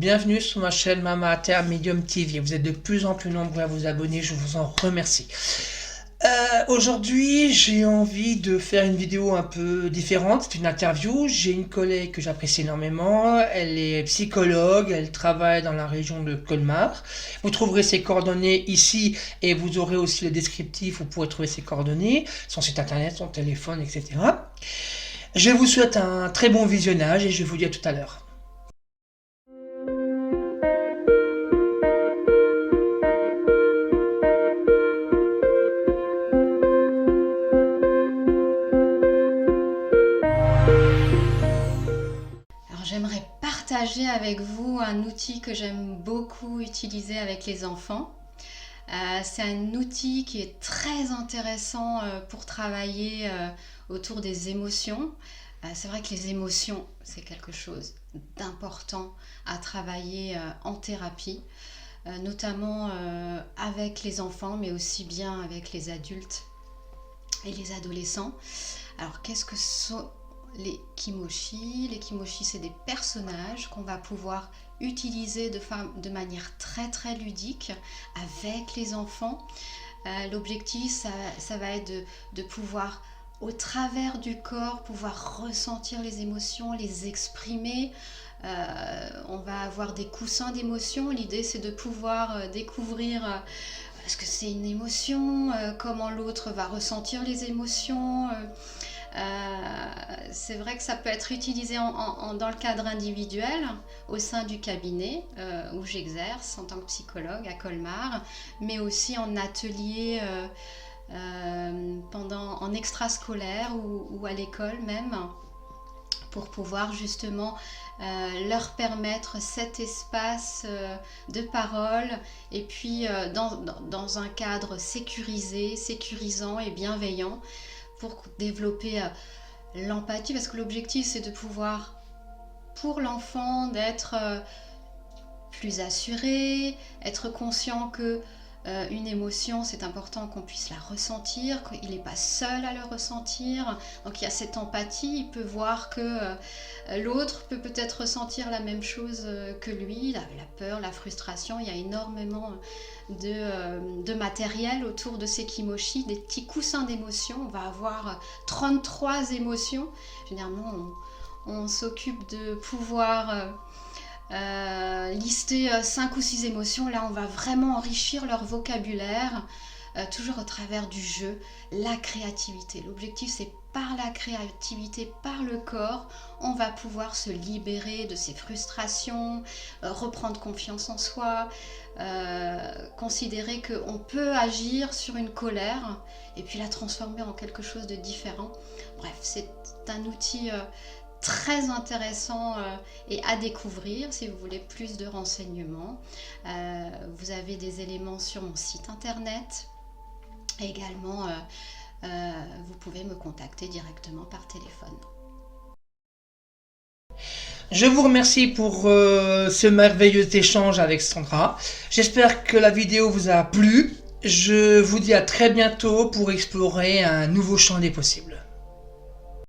bienvenue sur ma chaîne Mama à Terre Medium TV. Vous êtes de plus en plus nombreux à vous abonner, je vous en remercie. Aujourd'hui, j'ai envie de faire une vidéo un peu différente, c'est une interview. J'ai une collègue que j'apprécie énormément, elle est psychologue, elle travaille dans la région de Colmar. Vous trouverez ses coordonnées ici et vous aurez aussi le descriptif, vous pourrez trouver ses coordonnées, son site internet, son téléphone, etc. Je vous souhaite un très bon visionnage et je vous dis à tout à l'heure. Alors j'aimerais partager avec vous un outil que j'aime beaucoup utiliser avec les enfants. C'est un outil qui est très intéressant pour travailler autour des émotions. C'est vrai que les émotions, c'est quelque chose d'important à travailler en thérapie, notamment avec les enfants, mais aussi bien avec les adultes et les adolescents. Alors qu'est-ce que sont les kimochi? Les kimochi, c'est des personnages qu'on va pouvoir utiliser de manière très ludique avec les enfants. L'objectif, ça va être de pouvoir, au travers du corps, pouvoir ressentir les émotions, les exprimer. On va avoir des coussins d'émotions. L'idée, c'est de pouvoir découvrir est-ce que c'est une émotion, comment l'autre va ressentir les émotions. C'est vrai que ça peut être utilisé dans le cadre individuel au sein du cabinet où j'exerce en tant que psychologue à Colmar, mais aussi en atelier en extrascolaire ou à l'école même, pour pouvoir justement leur permettre cet espace de parole et puis dans un cadre sécurisant et bienveillant, pour développer l'empathie, parce que l'objectif, c'est de pouvoir, pour l'enfant, d'être plus assuré, être conscient que une émotion, c'est important qu'on puisse la ressentir, qu'il n'est pas seul à le ressentir. Donc il y a cette empathie, il peut voir que l'autre peut peut-être ressentir la même chose que lui, la peur, la frustration. Il y a énormément de matériel autour de ces kimochi, des petits coussins d'émotions. On va avoir 33 émotions. Généralement, on s'occupe de pouvoir lister 5 ou 6 émotions. Là, on va vraiment enrichir leur vocabulaire, toujours au travers du jeu, la créativité. L'objectif, c'est par la créativité, par le corps, on va pouvoir se libérer de ses frustrations, reprendre confiance en soi, considérer qu'on peut agir sur une colère et puis la transformer en quelque chose de différent. Bref, c'est un outil très intéressant et à découvrir si vous voulez plus de renseignements. Vous avez des éléments sur mon site internet. Également, vous pouvez me contacter directement par téléphone. Je vous remercie pour ce merveilleux échange avec Sandra. J'espère que la vidéo vous a plu. Je vous dis à très bientôt pour explorer un nouveau champ des possibles.